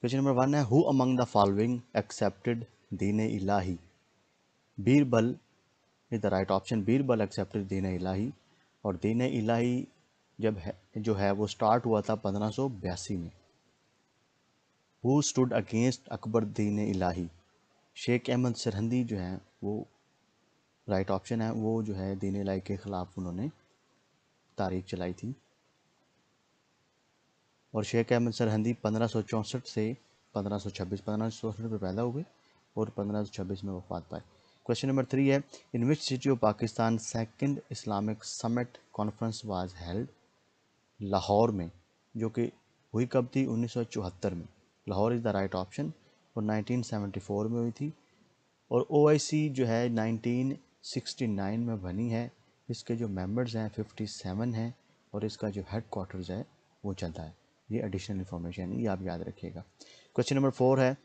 Question number 1 है who among the following accepted Din Ilahi. Birbal is the right option. Birbal accepted Din Ilahi. और दीन इलाही जब है जो है वो स्टार्ट हुआ था 1582 में। हु स्टूड अगेंस्ट अकबर दीन इलाही। शेख अहमद सरहंदी जो है वो राइट ऑप्शन है, वो जो है दीन इलाही के ख़िलाफ़ उन्होंने तारीख चलाई थी। और शेख अहमद सरहंदी 1564 से 1526, 1564 में पैदा हुए और 1526 में वफात पाए। क्वेश्चन नंबर 3 है in which city of Pakistan second Islamic summit conference was held. Lahore में, जो कि हुई कब थी 1974 में। Lahore is the right option. और 1974 में हुई थी। और OIC जो है 1969 में बनी है। इसके जो मेंबर्स हैं 57 हैं और इसका जो हेड क्वार्टर्स है वो चलता है। ये एडिशनल इन्फॉर्मेशन है, ये आप याद रखिएगा। क्वेश्चन नंबर 4 है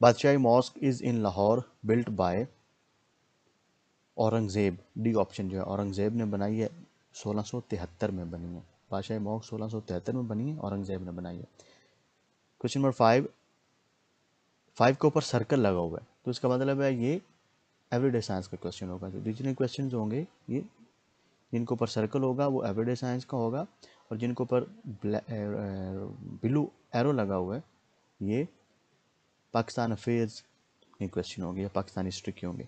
Badshahi mosque is in Lahore built by Aurangzeb. D option जो है औरंगज़ेब ने बनाई है, 1673 में बनी है। बादशाही मॉस्क 1673 में बनी है, औरंगज़ेब ने बनाई है। क्वेश्चन नंबर 5 के ऊपर सर्कल लगा हुआ है, तो इसका मतलब है ये एवरीडे साइंस का क्वेश्चन होगा। जो जितने क्वेश्चन होंगे ये जिनके ऊपर सर्कल होगा वो एवरीडे साइंस का होगा, और जिनके ऊपर ब्लू एरो लगा हुआ है ये पाकिस्तान अफेयर्स के क्वेश्चन होंगे या पाकिस्तान हिस्ट्री के होंगे।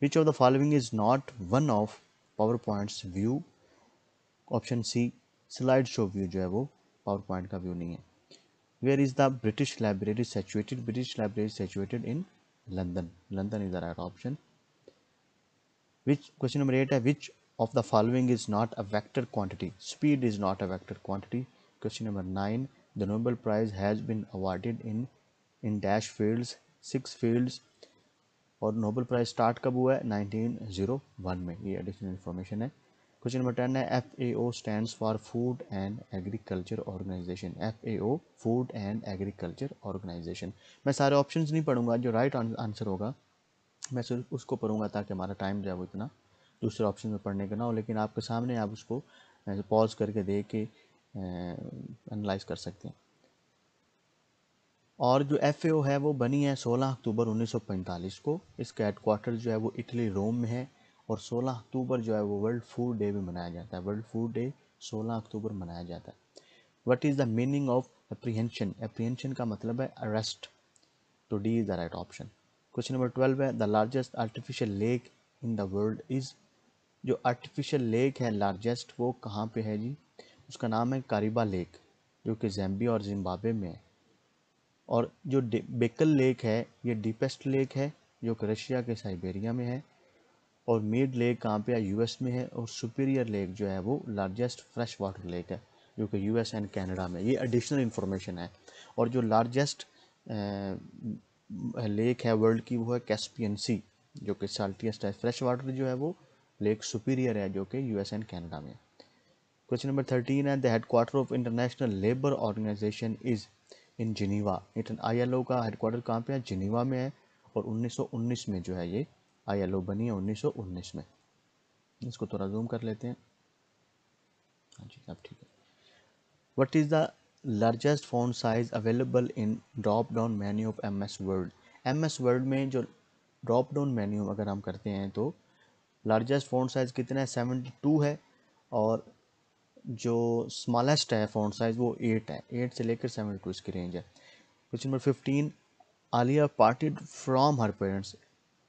Which of the following is not one of PowerPoint's view. Option C slide show view जो है वो पावर पॉइंट का व्यू नहीं है। Where is the British library situated. British library situated in London. London is the right option. Which question number 8 है which of the following is not a vector quantity. Speed is not a vector quantity. Question number 9 the Nobel Prize has been awarded in dash fields 6 fields. और Nobel prize start कब हुआ है 1901 में। ये additional information है। Question number 10 है FAO stands for food and agriculture organisation. FAO food and agriculture organisation. मैं सारे ऑप्शंस नहीं पढ़ूंगा, जो राइट आंसर होगा मैं सिर्फ उसको पढ़ूंगा ताकि हमारा टाइम जो है वो इतना दूसरे ऑप्शन में पढ़ने का ना हो, लेकिन आपके सामने आप उसको पॉज करके देख के एनालाइज कर सकते हैं। और जो FAO है वो बनी है 16 अक्टूबर 1945 को। इसका हेड क्वार्टर जो है वो इटली रोम में है। और 16 अक्टूबर जो है वो वर्ल्ड फूड डे भी मनाया जाता है। वर्ल्ड फूड डे 16 अक्टूबर मनाया जाता है। What is the meaning of apprehension. Apprehension का मतलब है अरेस्ट। तो D is the right option. Question number 12 है the largest artificial lake in the world is. जो आर्टिफिशियल लेक है लार्जेस्ट वो कहाँ पे है जी। उसका नाम है कारिबा लेक, जो कि ज़ैम्बिया और जिम्बाब्वे में है। और जो बेकल लेक है ये डीपेस्ट लेक है, जो कि रशिया के साइबेरिया में है। और मिड लेक कहाँ पे है, US में है। और सुपीरियर लेक जो है वो लार्जेस्ट फ्रेश वाटर लेक है, जो कि US एंड कनाडा में। ये एडिशनल इन्फॉर्मेशन है। और जो लार्जेस्ट लेक है वर्ल्ड की वो है कैस्पियन सी, जो कि साल्टियस्ट है। फ्रेश वाटर जो है वो लेक सुपीरियर है, जो कि US एंड कनाडा में। क्वेश्चन नंबर 13 है the headquarter of international labour organisation is in Geneva. ILO का हेडक्वार्टर कहाँ पे है, जिनीवा में है। और 1919 में जो है ये ILO बनी है, 1919 में। इसको थोड़ा जूम कर लेते हैं। हाँ जी अब ठीक है। What is the largest font size available in drop down menu of MS word. MS word में जो ड्रॉप डाउन मेन्यू अगर हम करते हैं तो लार्जेस्ट फॉन्ट साइज़ कितना है, 72 है। और जो स्मॉलेस्ट है फॉन्ट साइज़ वो 8 है। 8 से लेकर 72 इसकी रेंज है। Question number 15 Alia parted from her parents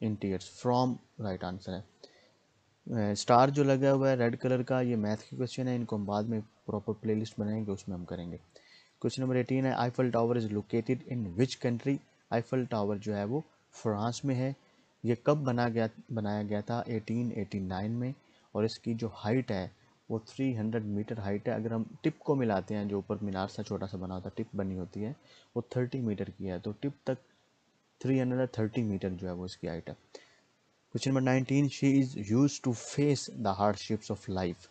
in tears. From right answer है। स्टार जो लगा हुआ है रेड कलर का, ये मैथ के क्वेश्चन है, इनको हम बाद में प्रॉपर प्लेलिस्ट बनाएंगे उसमें हम करेंगे। क्वेश्चन नंबर 18 है Eiffel tower is located in which country. Eiffel tower जो है वो फ्रांस में है। ये कब बनाया गया था 1889 में। और इसकी जो हाइट है वो 300 मीटर हाइट है। अगर हम टिप को मिलाते हैं, जो ऊपर मीनार सा छोटा सा बना होता है टिप बनी होती है, वो 30 मीटर की है। तो टिप तक 330 मीटर जो है वो इसकी हाइट है। Question number 19 she is use to face the hardships of life.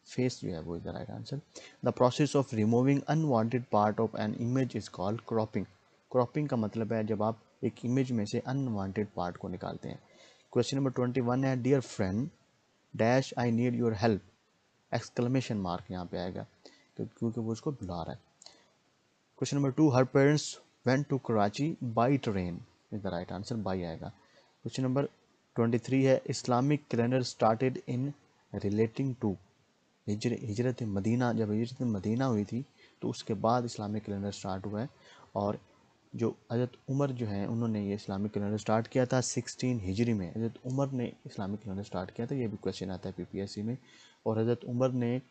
Face जो है वो is the right answer. The process of removing unwanted part of an image is called cropping. Cropping का मतलब है जब आप एक इमेज में से अनवांटेड पार्ट को निकालते हैं। क्वेश्चन नंबर 21 है dear friend dash I need your help. Exclamation mark यहाँ पे आएगा क्योंकि वो उसको बुला रहा है। Question number 2, her parents went to Karachi by train is the right answer, by आएगा। क्वेश्चन नंबर 23 है, Islamic calendar started in relating to Hijrat Medina, जब हिजरत मदीना हुई थी तो उसके बाद इस्लामिक कैलेंडर स्टार्ट हुआ है, और जो हज़रत उमर जो हैं उन्होंने ये इस्लामिक कैलेंडर स्टार्ट किया था 16 हिजरी में, हज़रत उमर ने इस्लामिक कैलेंडर स्टार्ट किया था, ये भी क्वेश्चन आता है पीपीएससी में। और हज़रत उमर ने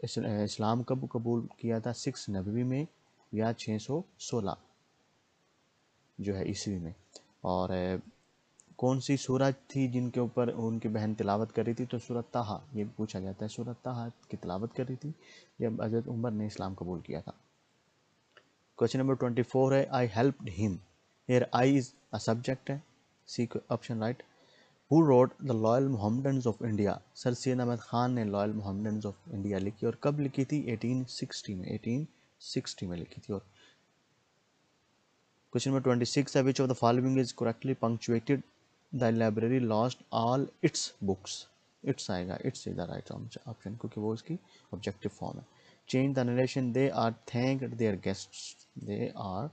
इस्लाम कब कबूल किया था, 6 नबवी में या 616 जो है ईस्वी में। और कौन सी सूरत थी जिनके ऊपर उनकी बहन तिलावत कर रही थी, तो सूरत ताहा, ये भी पूछा जाता है, सूरत ताहा की तिलावत कर रही थी जब हज़रत उमर ने इस्लाम कबूल किया था। क्वेश्चन नंबर 24 है, I helped him, here I is a subject है, C option right. Who wrote the loyal Mohammedans of India, Sir Syed Ahmad Khan ने लॉयल मोहम्मडन्स ऑफ इंडिया लिखी, और कब लिखी थी, 1860 में, 1860 में लिखी थी। और क्वेश्चन नंबर 26 है, which of the following is correctly punctuated, the library lost all its books, its आएगा, its is the right option, क्योंकि वो उसकी ऑब्जेक्टिव फॉर्म है। Change the narration, they are thanked their guests, they are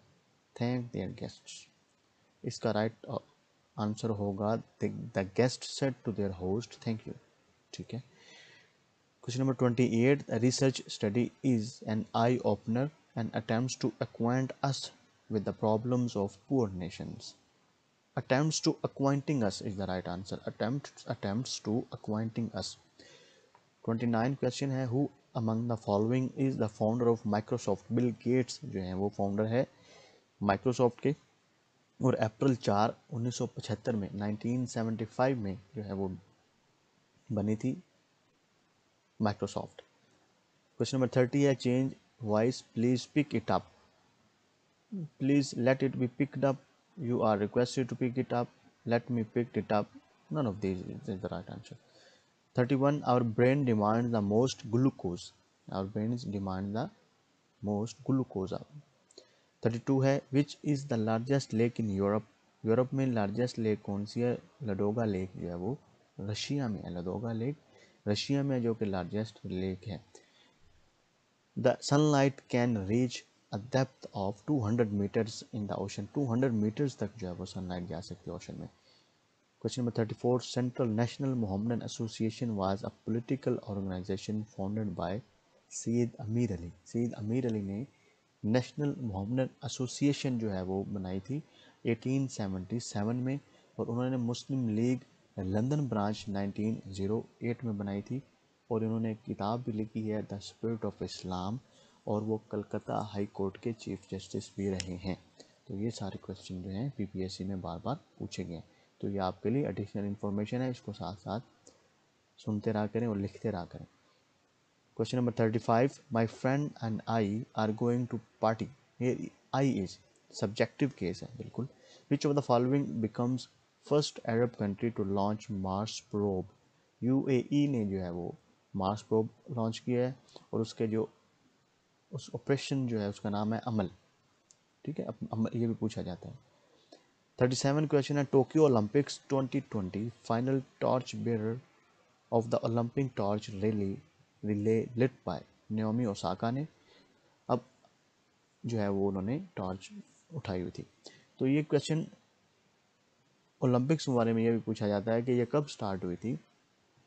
thank their guests, इसका right answer होगा the guest said to their host thank you, ठीक है। Question number 28, research study is an eye opener and attempts to acquaint us with the problems of poor nations, attempts to acquainting us is the right answer, attempts to acquainting us। 29 question है, who among the following is the founder of Microsoft, Bill Gates जो है वो founder है Microsoft के, और अप्रैल 4 1975 में 1975 में जो है वो बनी थी माइक्रोसॉफ्ट। क्वेश्चन नंबर 30 है, change voice please pick it up, please let it be picked up, you are requested to pick it up, let me pick it up, none of these is the right answer। 31, our brain demands the most glucose, our brains demand the most glucose। 32 है, which is the largest lake in Europe, Europe में largest lake कौन सी है, Ladoga lake जो है वो Russia में है, Ladoga lake Russia में जो कि लार्जेस्ट लेक है। The sunlight can reach a depth of 200 metres in the ocean, 200 metres तक जो है वो सनलाइट जा सकती है ओशन में। Question number 34, central national Mohammedan association was a political organisation founded by Syed Ameer Ali, Syed Ameer Ali ने नेशनल मोहम्मदन एसोसिएशन जो है वो बनाई थी 1877 में, और उन्होंने मुस्लिम लीग लंदन ब्रांच 1908 में बनाई थी, और इन्होंने एक किताब भी लिखी है द स्पिरिट ऑफ इस्लाम, और वो कलकत्ता हाई कोर्ट के चीफ जस्टिस भी रहे हैं। तो ये सारे क्वेश्चन जो हैं पीपीएससी में बार बार पूछे गए हैं, तो ये आपके लिए एडिशनल इन्फॉर्मेशन है, इसको साथ साथ सुनते रहा करें और लिखते रहा करें। Question number 35, my friend and I are going to party, ये आई इज सब्जेक्टिव केस है बिल्कुल। Which of the following becomes first Arab country to launch Mars probe, UAE ने जो है वो मार्स प्रोब लॉन्च किया है, और उसके जो उस ऑपरेशन जो है उसका नाम है अमल, ठीक है, ये भी पूछा जाता है। 37 क्वेश्चन है, Tokyo Olympics 2020 final torch bearer of the Olympic torch relay lit by Naomi Osaka ने, अब जो है वो उन्होंने टॉर्च उठाई हुई थी। तो ये क्वेश्चन ओलंपिक्स के बारे में ये भी पूछा जाता है कि ये कब स्टार्ट हुई थी।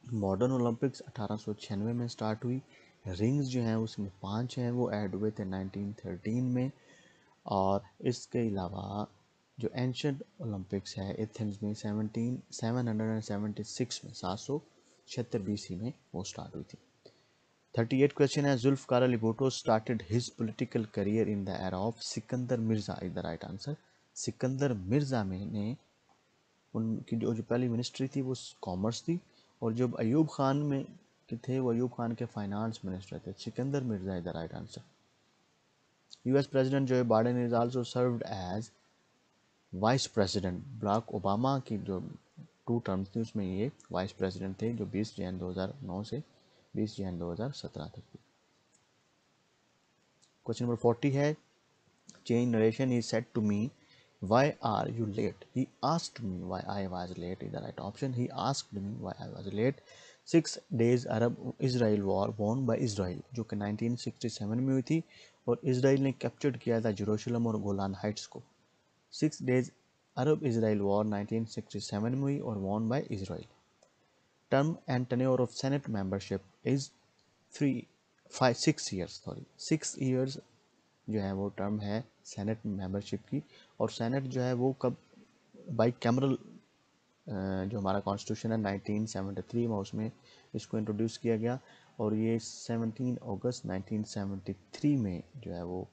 मॉडर्न ओलंपिक्स 1896 में स्टार्ट हुई, रिंग्स जो हैं उसमें 5 हैं, वो ऐड हुए थे 1913 में, और इसके अलावा जो एंशंट ओलंपिक्स है एथेंस में 776 में 776 बीसी में वो स्टार्ट हुई थी। 38 क्वेश्चन है, Zulfikar Ali Bhutto started his political career in the era of Sikandar Mirza is the right answer. Sikandar Mirza में ने उनकी जो पहली मिनिस्ट्री थी वो कॉमर्स थी, और जब अयूब खान में के थे वो अयूब खान के फाइनेंस मिनिस्टर थे। Sikandar Mirza is the right answer. US president Joe Biden is also served as vice president, Barack Obama की जो 2 टर्म्स थी उसमें ये वाइस प्रेसिडेंट थे, जो 20 जनवरी 2009 से 20 जनवरी 2017 तक थी। क्वेश्चन नंबर 40 है, change narration he said to me why are you late, he asked me why I was late is the right option, he asked me why I was late. 6 days Arab Israel war won by Israel जो कि 1967 में हुई थी, اور اسرائیل نے captured کیا تھا جیروشلم اور گولان ہائٹس کو. 6 days عرب اسرائیل وار 1967 میں ہوئی اور won by Israel. Term and tenure of senate membership is 6 years. 6 years جو ہے وہ ٹرم ہے سینٹ ممبرشپ کی. اور سینٹ جو ہے وہ کب بائی کیمرل جو ہمارا کانسٹیٹیوشن ہے 1973 میں اس میں اس کو انٹروڈیوس کیا گیا. اور یہ 17 اگست 1973 میں جو ہے وہ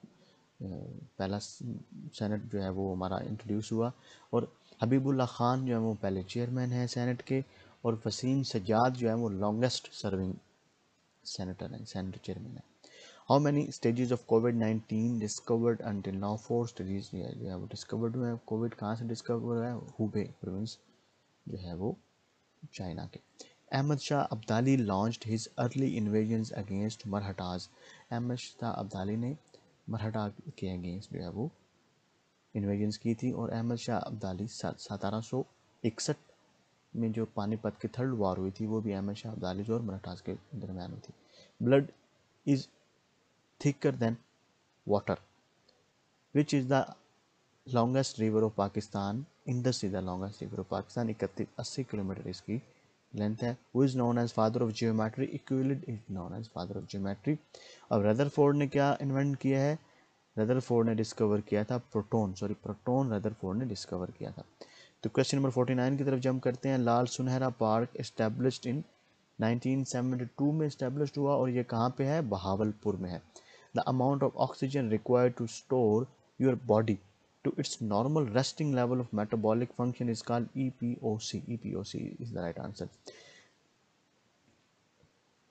پہلا سینٹ جو ہے وہ ہمارا انٹروڈیوس ہوا. اور حبیب اللہ خان جو ہے وہ پہلے چیئرمین ہیں سینٹ کے. اور وسیم سجاد جو ہے وہ لانگسٹ سرونگ سینیٹر ہیں, سینٹ چیئرمین ہیں. How many stages of COVID-19 discovered until now? 4 stages جو ہے وہ ڈسکورڈ ہوئے ہیں. کووڈ کہاں سے ڈسکور ہوا ہے؟ ہوبے پروونس جو ہے وہ چائنا کے. Ahmad Shah Abdali launched his early invasions against Marathas. Ahmad Shah Abdali نے مرہٹا کے اگینسٹ جو ہے وہ انویژنز کی تھی. اور احمد شاہ ابدالی 1761 میں جو پانی پت کی تھرڈ وار ہوئی تھی وہ بھی احمد شاہ ابدالی اور مرہٹاز کے درمیان ہوئی تھی. Blood is thicker than water which is the longest river of Pakistan. Indus is the longest river of Pakistan. 80 kilometre اس کی لینتھ ہے. Who is known as father of geometry? Euclid is known as father of geometry. اب Rutherford نے کیا invent کیا ہے؟ Rutherford نے discover کیا تھا پروٹون ردرفورڈ نے ڈسکور کیا تھا. تو کویسچن نمبر 49 کی طرف جمپ کرتے ہیں. لال سنہرا پارک اسٹیبلشڈ ان 1972 میں اسٹیبلشڈ ہوا اور یہ کہاں پہ ہے؟ بہاولپور میں ہے. The amount of oxygen required to store your body to its normal resting level of metabolic function is called EPOC. EPOC is the right answer.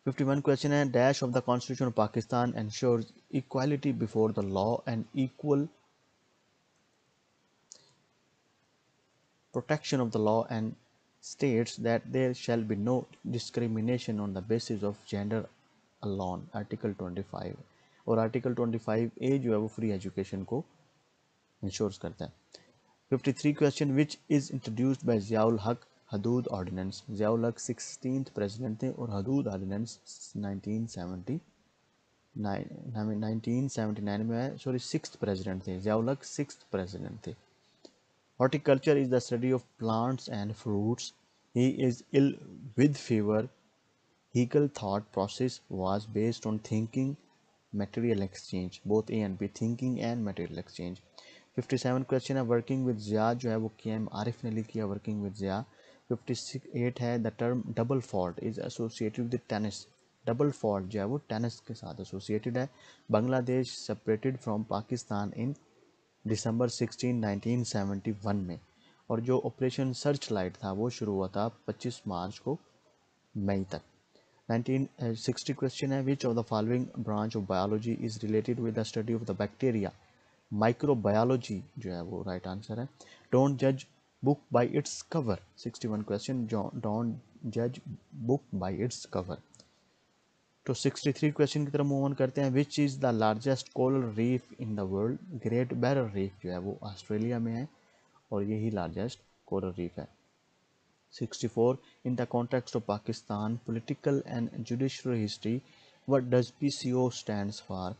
51 question ہے. Dash of the Constitution of Pakistan ensures equality before the law and equal protection of the law and states that there shall be no discrimination on the basis of gender alone. Article 25 اور Article 25A جو ہے وہ free education کو insures کرتا ہے. 53 question which is introduced by Zia الحق حدود ordinance. Zia الحق 16th president تھے اور حدود آرڈیننس 1979 میں ہے. 6th president تھے ضیاء الحق. 6th president تھے. Horticulture is the study of plants and fruits. He is ill with fever. Hegel thought process was based on thinking, material exchange. Both A and B, thinking and material exchange. 57 question ہے. Working with Zia جو ہے وہ KM عارف نے لکھی ہے. Working with Zia. 58 ہے. The term double fault is associated with tennis. Double fault جو ہے وہ ٹینس کے ساتھ ایسوسیٹڈ ہے. بنگلہ دیش separated from Pakistan in December 16, 1971 میں. اور جو آپریشن سرچ لائٹ تھا وہ شروع ہوا تھا 25 مارچ کو مئی تک. 1960 question ہے. which of the following branch of biology is related with the study of the bacteria? Micro biology جو ہے وہ رائٹ آنسر ہے. ڈونٹ جج book by its core. 61 question don't جج بک بائی اٹس کور. تو 63 question کی طرف move on کرتے ہیں. Which is the largest coral reef in the world? Great Barrier Reef جو ہے وہ آسٹریلیا میں ہے اور یہی لارجسٹ کورل ریف ہے. 64 in the context of Pakistan political and judiciary history what does PCO stands for?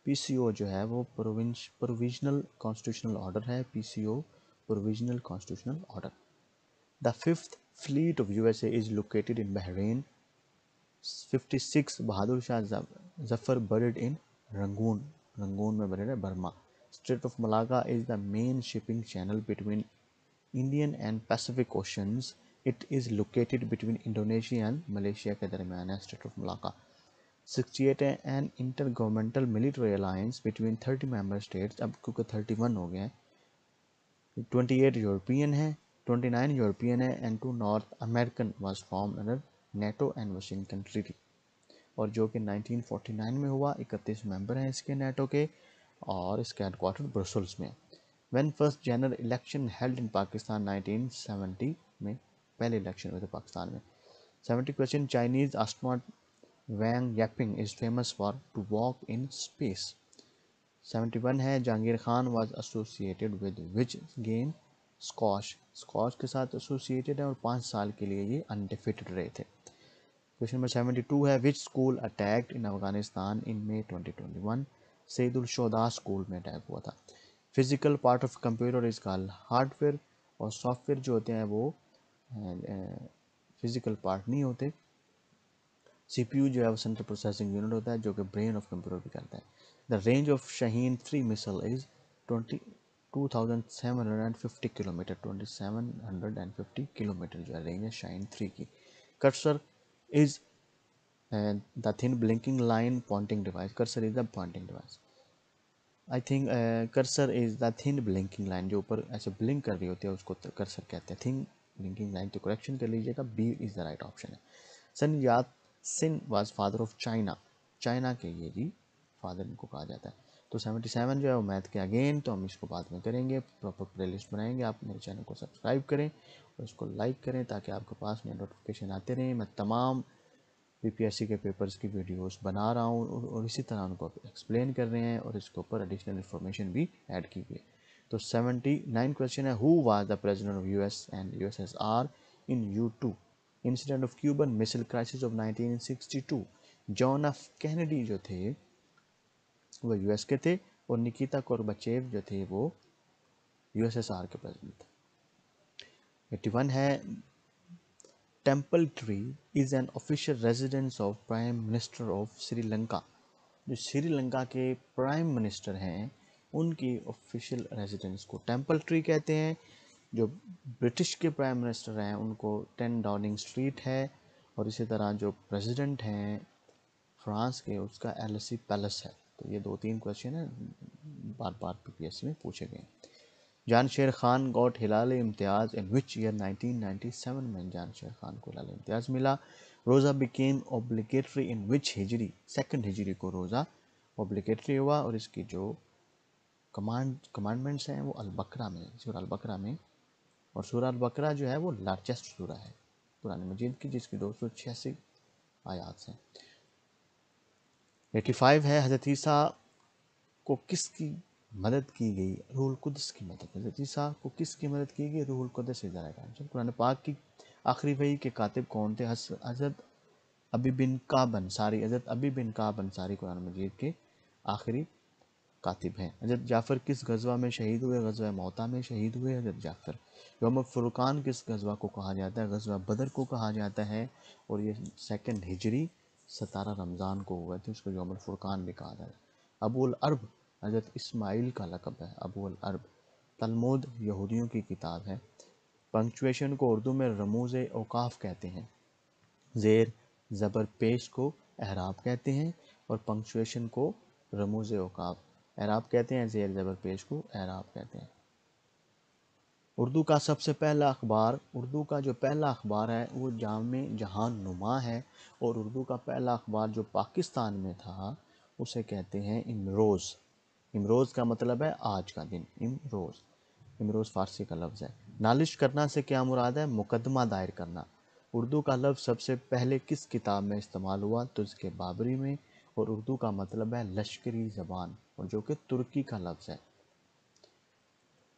PCO جو ہے وہ پروویژنل کانسٹیٹیوشنل آرڈر ہے. PCO provisional constitutional order. The 5th fleet of USA is located in Bahrain. 56 Bahadur Shah Zafar buried in Rangoon. Rangoon میں buried ہے Burma. Strait of Malacca is the main shipping channel between Indian and Pacific oceans. It is located between Indonesia and Malaysia کے درمیان ہے strait of Malacca. 68 ہے. An inter governmental military alliance between 30 member states. اب کیونکہ 31 ہو گئے ہیں. 28 European ہے. 29 European ہے and 2 North American was formed under NATO and Washington treaty. اور جو کہ 1949 میں ہوا. 31 ممبر ہیں اس کے نیٹو کے اور اس کا ہیڈ کوارٹر برسلز میں. When first general election held in Pakistan 1970 میں پہلے الیکشن ہوئے تھے پاکستان میں. 70 question Chinese astronaut Wang Yaping is famous for to walk in space. 71 ہے. Jahangir Khan was associated with which game? Squash. Squash کے ساتھ ایسوسیٹیڈ ہے اور 5 سال کے لیے یہ انڈیفیٹڈ رہے تھے. کویشچن نمبر 72 ہے. وچ اسکول اٹیکڈ ان افغانستان ان May 2021؟ सईदुल शोदा स्कूल में अटैक हुआ था। Physical part of computer is called hardware, और सॉफ्टवेयर जो होते हैं वो फिजिकल पार्ट नहीं होते। CPU जो है वो सेंट्रल प्रोसेसिंग यूनिट होता है जो कि ब्रेन ऑफ कंप्यूटर भी करता है। The range of Shaheen 3 missile is 2750 kilometre, 2750 kilometre जो है रेंज है शाहीन 3 की। Cursor is the thin blinking line pointing device, cursor is the pointing device. I think cursor is the thin blinking line, जो ऊपर ऐसे ब्लिंक कर रही होती है उसको कर्सर कहते हैं। थिन ब्लिंकिंग लाइन, तो करेक्शन कर लीजिएगा, B is the right option है। Sun Yat Sen was father of China, China के ये जी फादर इनको कहा जाता है। तो 77 जो है वो मैथ के अगेन, तो हम इसको बाद में करेंगे, प्रॉपर प्ले लिस्ट बनाएंगे। आप मेरे चैनल को सब्सक्राइब करें और इसको लाइक करें ताकि आपके पास नए नोटिफिकेशन आते रहें। मैं तमाम बीपीएससी के पेपर्स की वीडियोस बना रहा हूँ और इसी तरह उनको एक्सप्लेन कर रहे हैं और इसके ऊपर एडिशनल इन्फॉर्मेशन भी ऐड की गई। तो 79 क्वेश्चन है, who was the president of US and USSR in U2 incident of Cuban missile crisis of 1962। John F Kennedy जो थे वो यूएस के थे और निकिता गोर्बाचेव जो थे वो यूएसएसआर के प्रेसिडेंट थे। 81 है, temple tree is an official residence of prime minister of Sri Lanka. जो श्रीलंका के प्राइम मिनिस्टर हैं उनकी ऑफिशियल रेजिडेंस को टेम्पल ट्री कहते हैं। जो ब्रिटिश के प्राइम मिनिस्टर हैं उनको 10 डाउनिंग स्ट्रीट है, और इसी तरह जो प्रेसिडेंट हैं फ्रांस के उसका एलसी पैलेस है। तो ये 2-3 क्वेश्चन है बार बार पीपीएससी में पूछे गए। जान शेर Khan got Hilal Imtiaz in which year, 1997 में जान शेर खान को हिलाल इम्तियाज़ मिला। रोज़ा बिकेम ऑब्लिगेटरी इन विच हिजरी, सेकंड हिजरी को रोज़ा ऑब्लिगेटरी हुआ, और इसकी जो कमांडमेंट्स हैं वो अल-बकरा में, सूरह अल-बकरा में, और सूरह अल-बकरा जो है वो लार्जेस्ट सूरह है कुरान मजीद की, जिसकी 286 आयात हैं। 85 है, हज़रत ईसा को किसकी मदद की गई, रूहुल कुद्स की मदद। हज़रत ईसा को किसकी मदद की गई, रूहुल कुद्स इज़ द राइट आंसर। कुरान पाक की आखिरी वही के कातिब कौन थे, हज़रत अबी बिन काब अंसारी। हज़रत अबी बिन काब अंसारी कुरान मजीद के आखिरी कातिब हैं। हज़रत जाफ़र किस गज़वा में शहीद हुए, गज़वा मौता में शहीद हुए हज़रत जाफ़र। यौम फुरकान किस गज़वा को कहा जाता है, गज़वा बदर को कहा जाता है, और ये 2 हिजरी 17 रमज़ान को हुआ थे, उसको यौम फुरकान भी कहा जाता है। अबूल अरब हज़रत इस्माइल का लक़ब है, अबूल अरब। तलमुद यहूदियों की किताब है। पंक्चुएशन को उर्दू में रमूज़ औकाफ कहते हैं। ज़ेर ज़बर पेश को एहराब कहते हैं, और पंक्चुएशन को रमूज़ औकाफ एहराब कहते हैं, ज़ेर ज़बर पेश को एहराब कहते हैं। उर्दू का सबसे पहला अखबार, उर्दू का जो पहला अखबार है वो जामे जहान नुमा है, और उर्दू का पहला अखबार जो पाकिस्तान में था उसे कहते हैं इमरोज़। इमरोज़ का मतलब है आज का दिन, इमरोज़। इमरोज़ फ़ारसी का लफ्ज़ है। नालिश करना से क्या मुराद है, मुकदमा दायर करना। उर्दू का लफ्ज़ सबसे पहले किस किताब में इस्तेमाल हुआ, तो इसके बाबरी में, और उर्दू का मतलब है लश्करी ज़बान, और जो कि तुर्की का लफ्ज़ है।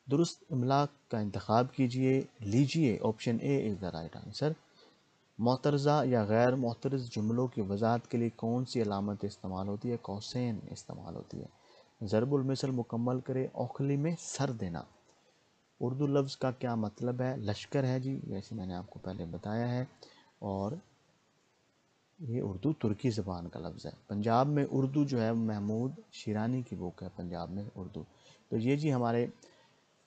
दुरुस्त इमला का इंतखाब लीजिए, option A is the right answer. मोतरज़ा या गैर मोतरज़ जुमलों की वजाहत के लिए कौन सी अलामत इस्तेमाल होती है, कौसैन इस्तेमाल होती है। ज़रबुल मिसल मुकम्मल करे, औखली में सर देना। उर्दू लफ्ज़ का क्या मतलब है, लश्कर है जी, जैसे मैंने आपको पहले बताया है, और ये उर्दू तुर्की ज़बान का लफ्ज़ है। पंजाब में उर्दू जो है महमूद शिरानी की बुक है, पंजाब में उर्दू। तो ये जी हमारे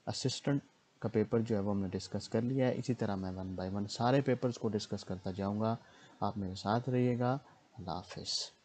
असिस्टेंट का पेपर जो है वो हमने डिस्कस कर लिया है। इसी तरह मैं 1 बाय 1 सारे पेपर्स को डिस्कस करता जाऊंगा। आप मेरे साथ रहिएगा। अल्लाह हाफ़िज़।